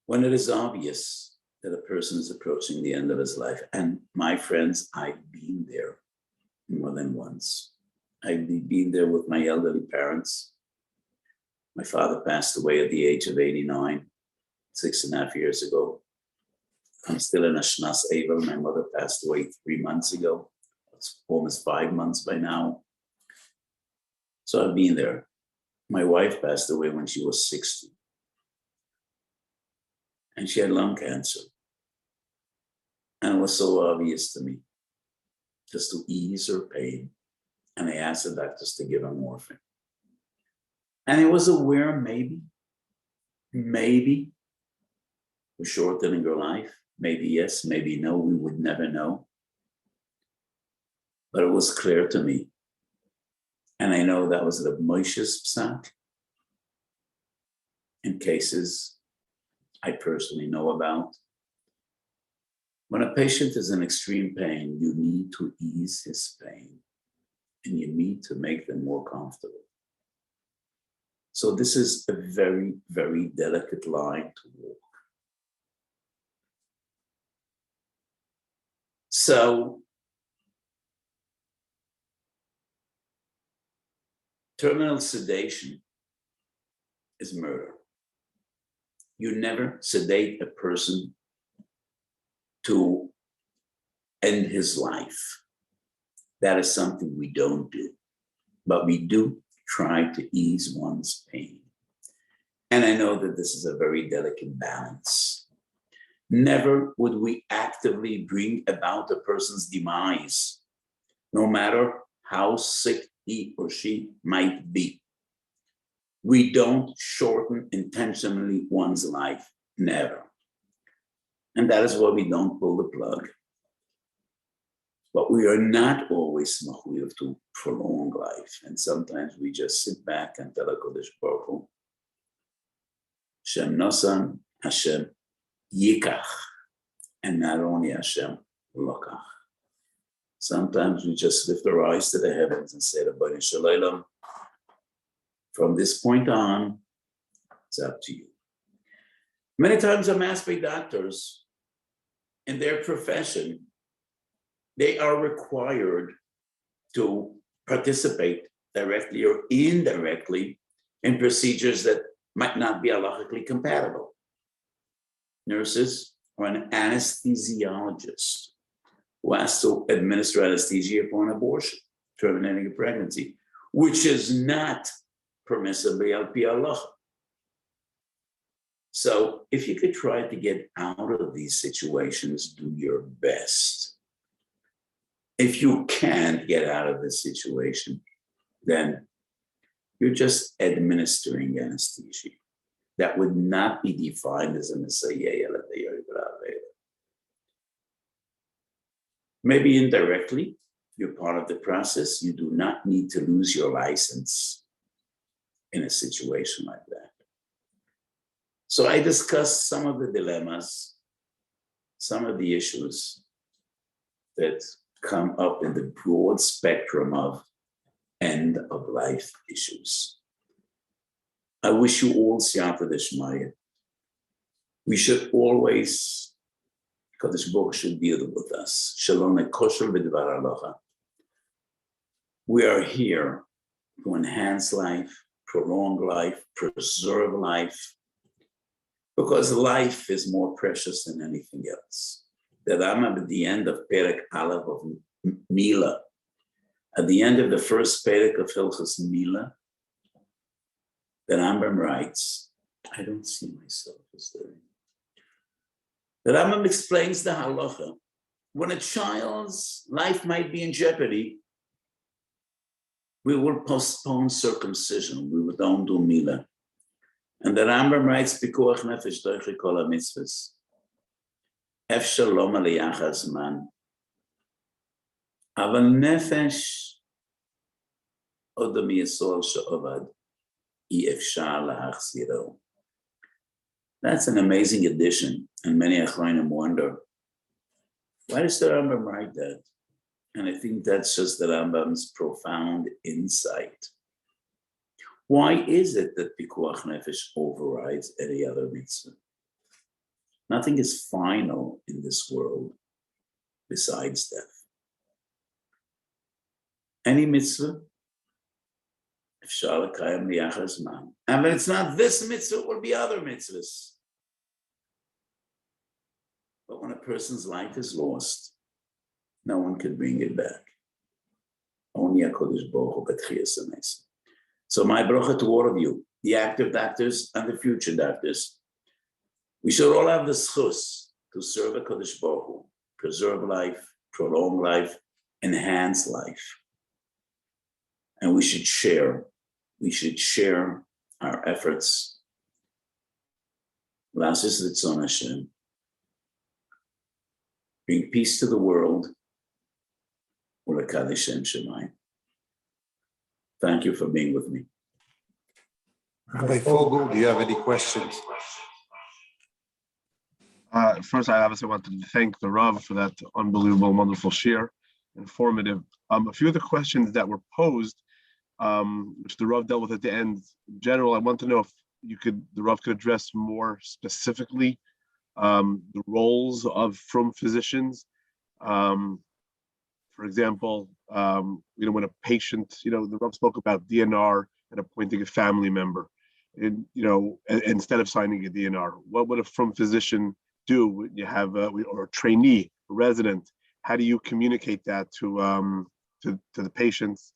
when it is obvious that a person is approaching the end of his life, and my friends, I've been there more than once. I've been there with my elderly parents. My father passed away at the age of 89, 6.5 years ago. I'm still in a Shnas Evel. My mother passed away 3 months ago. It's almost 5 months by now. So I've been there. My wife passed away when she was 60. And she had lung cancer. And it was so obvious to me, just to ease her pain. And I asked the doctors to give her morphine. And I was aware maybe we're shortening her life. Maybe yes, maybe no, we would never know. But it was clear to me. And I know that was the Moshe's psak in cases I personally know about. When a patient is in extreme pain, you need to ease his pain and you need to make them more comfortable. So this is a very, very delicate line to walk. So terminal sedation is murder. You never sedate a person to end his life. That is something we don't do, but we do try to ease one's pain. And I know that this is a very delicate balance. Never would we actively bring about a person's demise, no matter how sick he or she might be. We don't shorten intentionally one's life, never. And that is why we don't pull the plug. But we are not always machuyev to prolong life. And sometimes we just sit back and tell HaKadosh Baruch Hu, Shem Nosan, Hashem Yikach, and not only Hashem Lokach. Sometimes we just lift our eyes to the heavens and say, Rabbeinu Shalom, from this point on, it's up to you. Many times I'm asked by doctors in their profession, they are required to participate directly or indirectly in procedures that might not be halachically compatible. Nurses or an anesthesiologist who has to administer anesthesia for an abortion, terminating a pregnancy, which is not permissibly al pi halacha. So if you could try to get out of these situations, do your best. If you can't get out of this situation, then you're just administering anesthesia. That would not be defined as a mesayeh. Maybe indirectly, you're part of the process. You do not need to lose your license in a situation like that. So I discussed some of the dilemmas, some of the issues that come up in the broad spectrum of end of life issues. I wish you all siyata d'shmaya. We should always, Kadosh Baruch should be with us. Shalom lekoshel v'dvar halacha. We are here to enhance life, prolong life, preserve life, because life is more precious than anything else. The Rambam at the end of Perek Aleph of Mila, at the end of the first Perek of Hilchos Mila, the Rambam writes, I don't see myself as there. The Rambam explains the halacha. When a child's life might be in jeopardy, we will postpone circumcision. We don't do Mila. And the Rambam writes, Pikuach nefesh doichi kol ha-mitzvahs. Ef shalom aliyach man. Aval nefesh odom yisol she'ovad ef shar lahachziro. That's an amazing addition. And many achronim wonder, why does the Rambam write that? And I think that's just the Rambam's profound insight. Why is it that Pikuach Nefesh overrides any other mitzvah? Nothing is final in this world besides death. Any mitzvah, and when it's not this mitzvah, it will be other mitzvahs. But when a person's life is lost, no one can bring it back. Only HaKadosh Baruch Hu b'tchiyas hamesim. So my bracha to all of you, the active doctors and the future doctors, we should all have the schus to serve HaKadosh Baruch Hu, preserve life, prolong life, enhance life. And we should share our efforts. L'aseh ritzon Hashem. Bring peace to the world. U'lekadosh Shem Shemayim. Thank you for being with me. Rabbi Fogel, do you have any questions? First, I obviously wanted to thank the Rav for that unbelievable, wonderful share, informative. A few of the questions that were posed, which the Rav dealt with at the end, in general, I want to know if the Rav could address more specifically the roles of Frum physicians, For example, when a patient, the Rav spoke about DNR and appointing a family member, and instead of signing a DNR, what would a Frum physician do when you have or a trainee, a resident? How do you communicate that to the patients?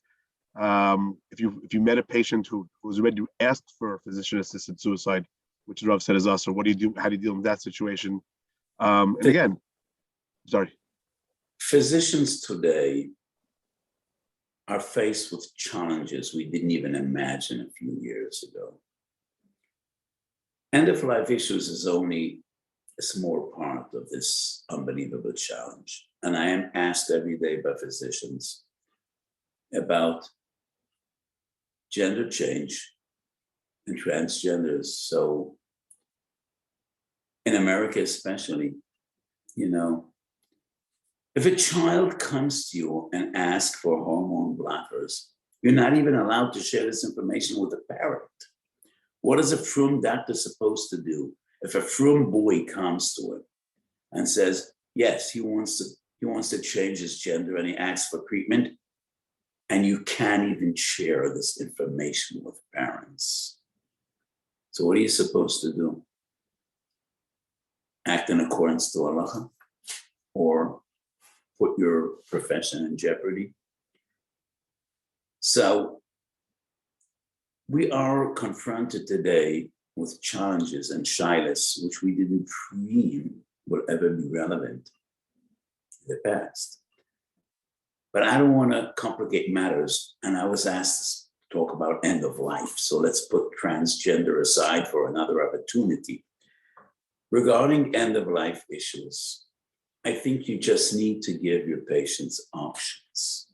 If you met a patient who was ready to ask for physician-assisted suicide, which the Rav said is us, or what do you do? How do you deal with that situation? And again, sorry. Physicians today are faced with challenges we didn't even imagine a few years ago. End-of-life issues is only a small part of this unbelievable challenge. And I am asked every day by physicians about gender change and transgenders. So in America especially, if a child comes to you and asks for hormone blockers, you're not even allowed to share this information with the parent. What is a Frum doctor supposed to do if a Frum boy comes to him and says, yes, he wants to change his gender and he asks for treatment, and you can't even share this information with parents? So what are you supposed to do? Act in accordance to Halacha, or put your profession in jeopardy? So we are confronted today with challenges and shilas which we didn't dream will ever be relevant in the past. But I don't want to complicate matters, and I was asked to talk about end of life. So let's put transgender aside for another opportunity. Regarding end of life issues, I think you just need to give your patients options.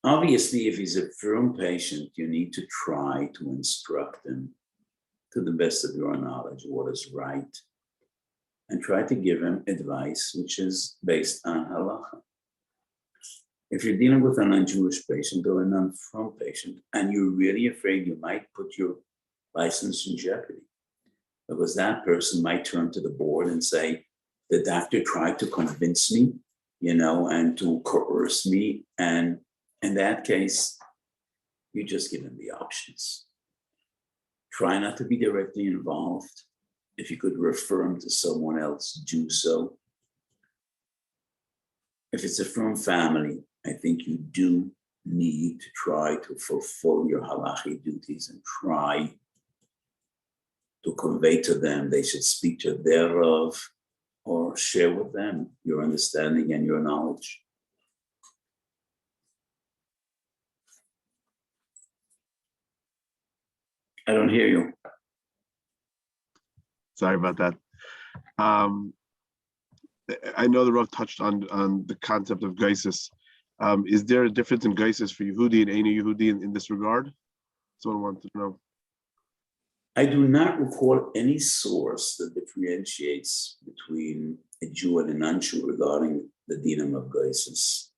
Obviously, if he's a Frum patient, you need to try to instruct him to the best of your knowledge what is right, and try to give him advice which is based on Halacha. If you're dealing with a non-Jewish patient or a non-Frum patient, and you're really afraid you might put your license in jeopardy, because that person might turn to the board and say, the doctor tried to convince me, and to coerce me. And in that case, you just give them the options. Try not to be directly involved. If you could refer them to someone else, do so. If it's a Frum family, I think you do need to try to fulfill your halachic duties and try to convey to them they should speak to their Rav, or share with them your understanding and your knowledge. I don't hear you. Sorry about that. I know the Rav touched on the concept of geisis. Is there a difference in geisis for Yehudi and Eino Yehudi in this regard? Someone wanted to know. I do not recall any source that differentiates between a Jew and a non-Jew regarding the dinam of geisis.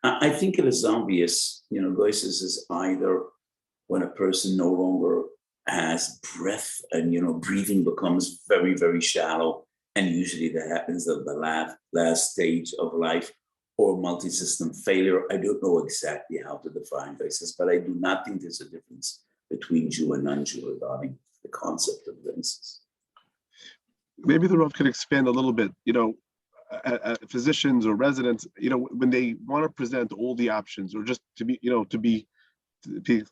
I think it is obvious, geisis is either when a person no longer has breath and, breathing becomes very, very shallow. And usually that happens at the last stage of life, or multi-system failure. I don't know exactly how to define geisis, but I do not think there's a difference between Jew and non-Jew regarding the concept of geisis. Maybe the Rav could expand a little bit, physicians or residents, when they want to present all the options, or just to be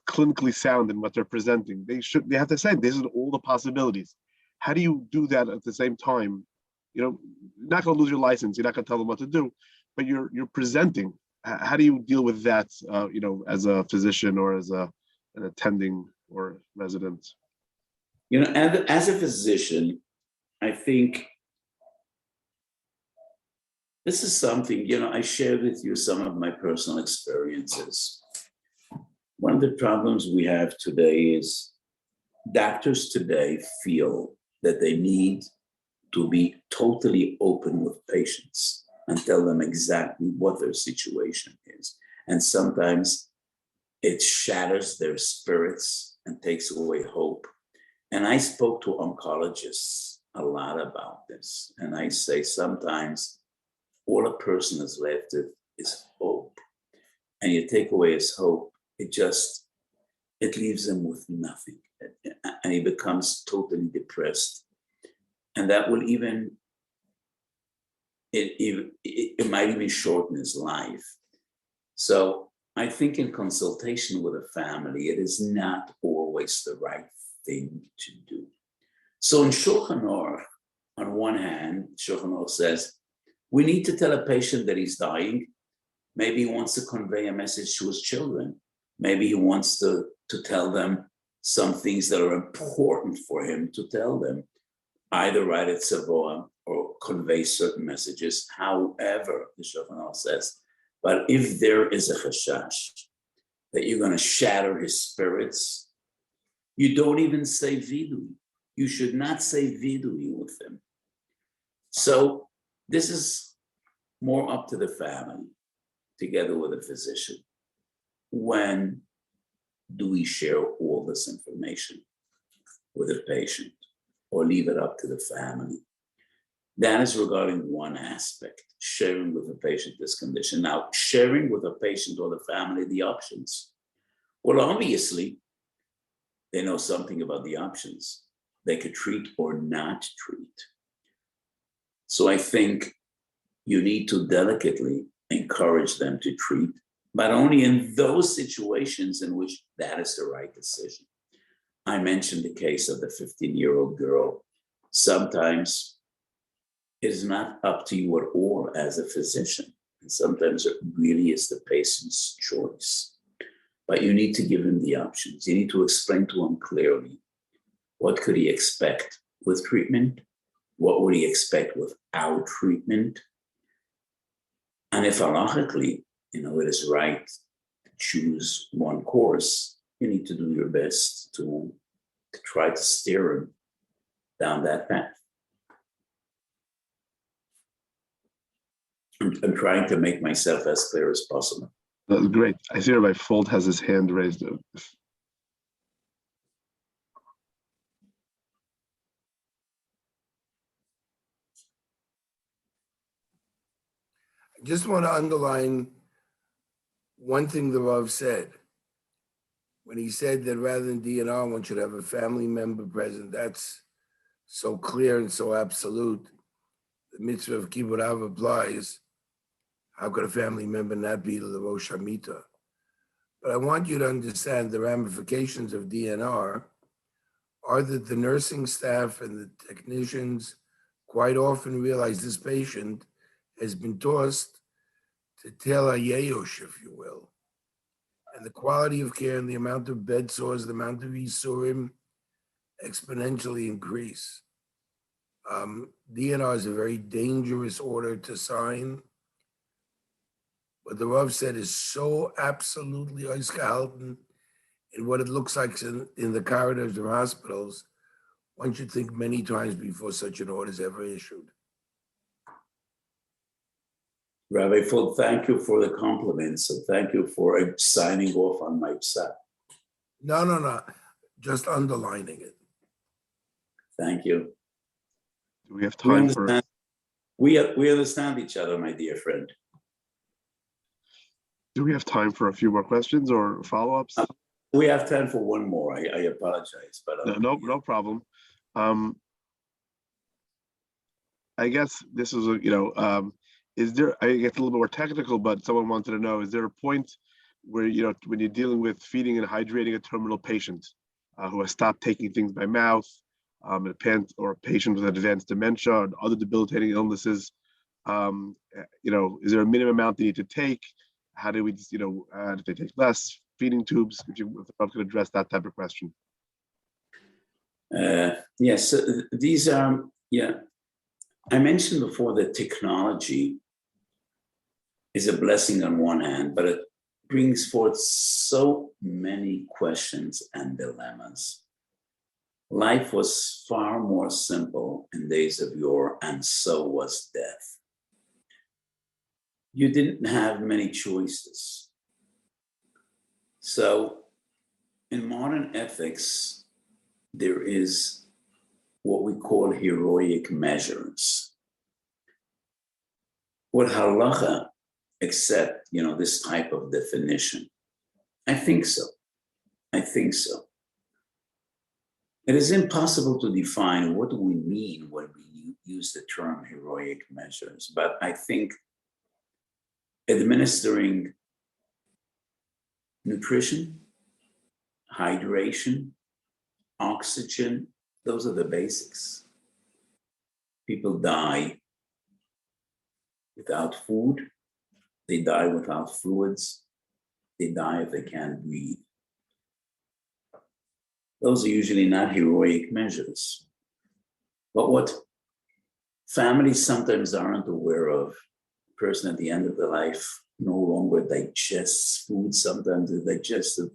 clinically sound in what they're presenting, they have to say these are all the possibilities. How do you do that at the same time? You're not going to lose your license. You're not going to tell them what to do, but you're presenting. How do you deal with that? As a physician or as an attending or resident. As a physician, I think this is something. I shared with you some of my personal experiences. One of the problems we have today is doctors today feel that they need to be totally open with patients and tell them exactly what their situation is. And sometimes it shatters their spirits and takes away hope. And I spoke to oncologists a lot about this. And I say sometimes all a person is left with is hope. And you take away his hope, it leaves him with nothing. And he becomes totally depressed. And that will it might even shorten his life. So I think in consultation with a family, it is not always the right thing to do. So in Shulchan Aruch, on one hand, Shulchan Aruch says, we need to tell a patient that he's dying. Maybe he wants to convey a message to his children. Maybe he wants to tell them some things that are important for him to tell them, either write a tzavah or convey certain messages. However, the Shulchan Aruch says, but if there is a chashash that you're going to shatter his spirits, you don't even say vidui. You should not say vidui with him. So this is more up to the family, together with a physician. When do we share all this information with a patient or leave it up to the family? That is regarding one aspect, sharing with a patient this condition. Now, sharing with a patient or the family the options. Well, obviously, they know something about the options. They could treat or not treat. So I think you need to delicately encourage them to treat, but only in those situations in which that is the right decision. I mentioned the case of the 15-year-old girl. Sometimes it is not up to you at all as a physician. And sometimes it really is the patient's choice. But you need to give him the options. You need to explain to him clearly what could he expect with treatment, what would he expect without treatment. And if halachically, it is right to choose one course, you need to do your best to try to steer him down that path. I'm trying to make myself as clear as possible. That's great. I see Rabbi Fold has his hand raised. I just want to underline one thing the Rav said. When he said that rather than DNR, one should have a family member present, that's so clear and so absolute. The mitzvah of kibbud av applies. How could a family member not be the Rosh Hamita? But I want you to understand the ramifications of DNR are that the nursing staff and the technicians quite often realize this patient has been tossed to tel hayeyosh, if you will. And the quality of care and the amount of bed sores, the amount of yisurim exponentially increase. DNR is a very dangerous order to sign. What the Rav said is so absolutely oisgehalten in what it looks like in the corridors of hospitals. One should think many times before such an order is ever issued. Rabbi Fold, thank you for the compliments and thank you for signing off on my psak. No. Just underlining it. Thank you. Do we have time for? We understand each other, my dear friend. Do we have time for a few more questions or follow-ups? We have time for one more. I apologize, but No problem. I guess this is is there? I get a little bit more technical, but someone wanted to know: is there a point where when you're dealing with feeding and hydrating a terminal patient who has stopped taking things by mouth, or a patient with advanced dementia or other debilitating illnesses? Is there a minimum amount they need to take? How do we, if they take less, feeding tubes? If I could address that type of question. Yes, these are, I mentioned before that technology is a blessing on one hand, but it brings forth so many questions and dilemmas. Life was far more simple in days of yore, and so was death. You didn't have many choices. So in modern ethics, there is what we call heroic measures. Would halacha accept, this type of definition? I think so. I think so. It is impossible to define what do we mean when we use the term heroic measures, but I think administering nutrition, hydration, oxygen, those are the basics. People die without food, they die without fluids, they die if they can't breathe. Those are usually not heroic measures. But what families sometimes aren't aware of, a person at the end of their life no longer digests food. Sometimes the digestive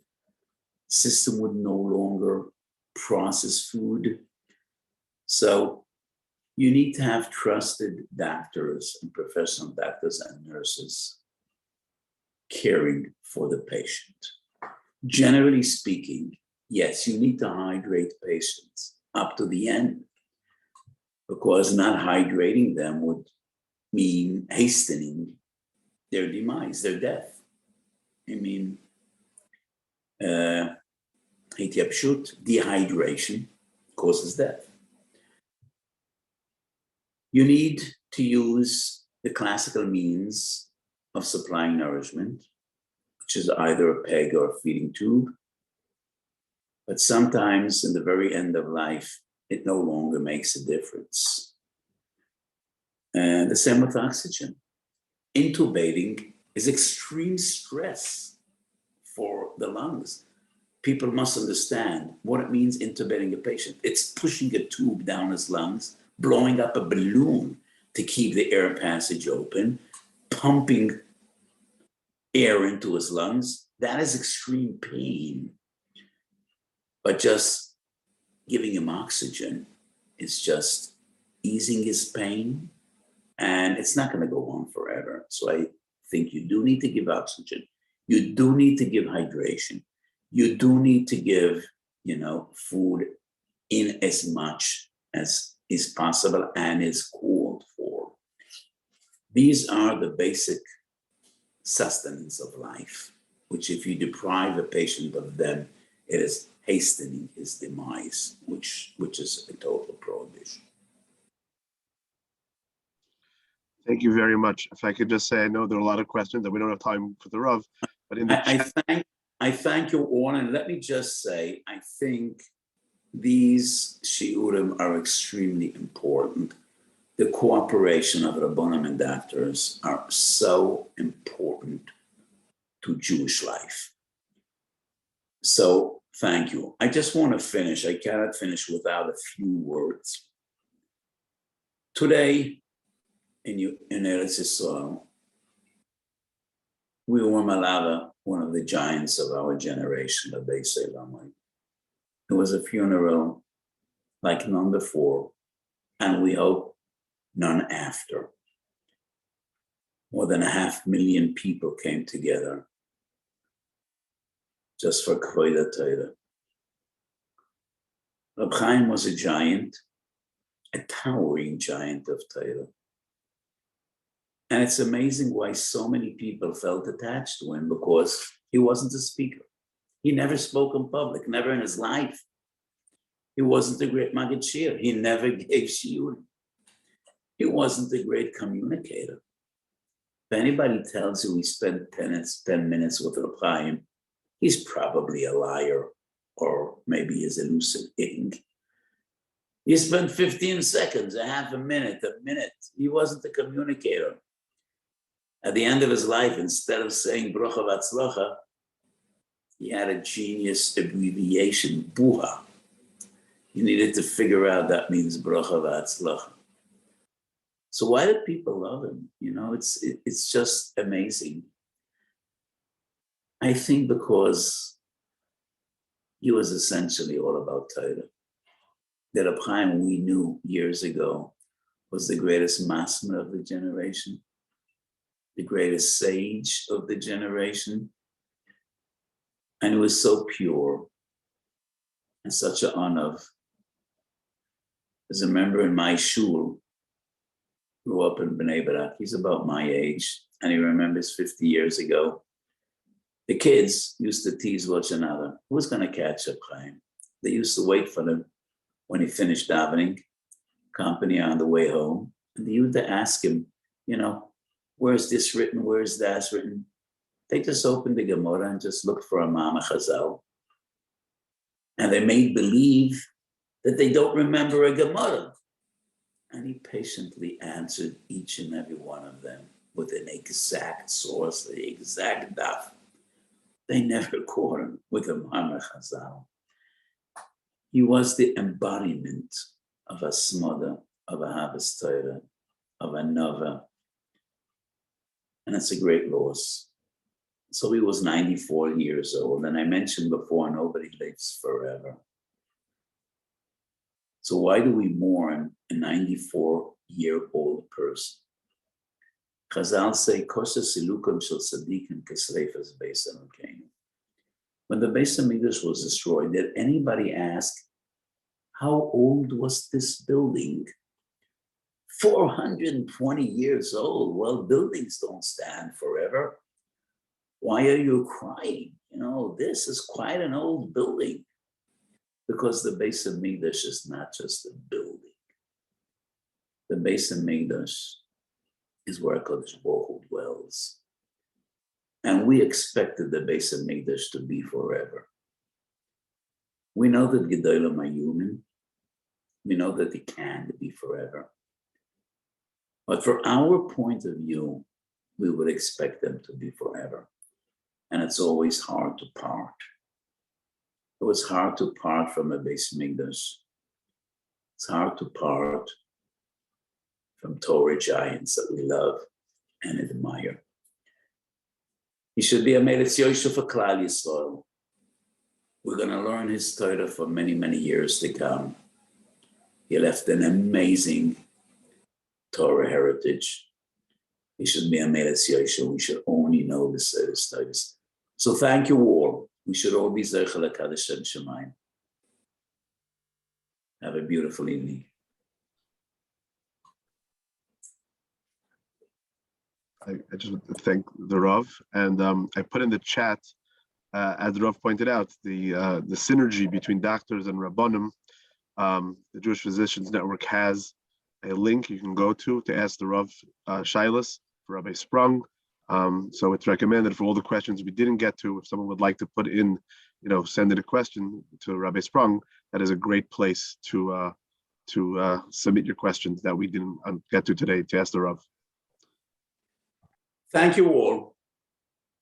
system would no longer process food. So you need to have trusted doctors and professional doctors and nurses caring for the patient. Generally speaking, yes, you need to hydrate patients up to the end, because not hydrating them would mean hastening their demise, their death. I mean, dehydration causes death. You need to use the classical means of supplying nourishment, which is either a peg or a feeding tube. But sometimes in the very end of life, it no longer makes a difference. And the same with oxygen. Intubating is extreme stress for the lungs. People must understand what it means intubating a patient. It's pushing a tube down his lungs, blowing up a balloon to keep the air passage open, pumping air into his lungs. That is extreme pain. But just giving him oxygen is just easing his pain, and it's not going to go on forever. So I think you do need to give oxygen. You do need to give hydration. You do need to give, food in as much as is possible and is called for. These are the basic sustenance of life, which if you deprive a patient of them, it is hastening his demise, which is a total prohibition. Thank you very much. If I could just say, I know there are a lot of questions and we don't have time for the Rav, but in the I thank you all, and let me just say, I think these shiurim are extremely important. The cooperation of Rabbonim and doctors are so important to Jewish life. So thank you. I just want to finish. I cannot finish without a few words. Today, in Eretz Yisrael, we were malava, one of the giants of our generation, the Beis Medresh. It was a funeral like none before, and we hope none after. More than 500,000 people came together just for Kvoida Torah. Reb Chaim was a giant, a towering giant of Torah. And it's amazing why so many people felt attached to him, because he wasn't a speaker. He never spoke in public, never in his life. He wasn't a great Maggid Shir. He never gave shiur. He wasn't a great communicator. If anybody tells you he spent 10 minutes with Reb Chaim, he's probably a liar, or maybe he's hallucinating. He spent 15 seconds, a half a minute. He wasn't a communicator. At the end of his life, instead of saying Brocha v'Atzlacha, he had a genius abbreviation, Buha. You needed to figure out that means Brocha v'Atzlacha. So why did people love him? It's just amazing. I think because he was essentially all about Torah. That Reb Chaim, we knew years ago, was the greatest masmer of the generation, the greatest sage of the generation. And it was so pure and such an honor There's a member in my shul, grew up in Bnei Brak. He's about my age, and he remembers 50 years ago, the kids used to tease one another. Who's going to catch up, Chaim? They used to wait for him when he finished davening, company on the way home, and they used to ask him, you know, where's this written? Where's that written? They just opened the Gemara and just looked for a Mama Chazal. And they made believe that they don't remember a Gemara. And he patiently answered each and every one of them with an exact source, the exact daf. They never caught him with a Mama Chazal. He was the embodiment of a smother, of a Havas Torah, of a Nova. And it's a great loss. So he was 94 years old. And I mentioned before, nobody lives forever. So why do we mourn a 94-year-old person? Chazal say, Kosha silukim shel tzadikim kesreifas beis Elokeinu. When the Beis Medresh was destroyed, did anybody ask, how old was this building? 420 years old. Well, buildings don't stand forever. Why are you crying? You know, this is quite an old building. Because the Beis Medresh is not just a building. The Beis Medresh is where HaKadosh Baruch Hu dwells. And we expected the Beis Medresh to be forever. We know that Gedolim are human. We know that they can't be forever. But from our point of view, we would expect them to be forever. And it's always hard to part. It was hard to part from a Beis Medresh. It's hard to part from Torah giants that we love and admire. He should be a Melech Yosef for Klal Yisrael. We're going to learn his Torah for many, many years to come. He left an amazing Torah heritage. He should be a Melech Yosef. We should only know the Torah. So thank you all. We should all be Zeichel HaKadosh Shem Shemayim. Have a beautiful evening. I just want to thank the Rav, and I put in the chat, as the Rav pointed out, the synergy between doctors and Rabbanim. The Jewish Physicians Network has a link you can go to ask the Rav Shilas for Rabbi Sprung. So it's recommended for all the questions we didn't get to. If someone would like to put in, send in a question to Rabbi Sprung, that is a great place to submit your questions that we didn't get to today to ask the Rav. Thank you all.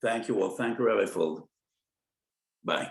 Thank you all. Thank you, Rabbi Fold. Bye.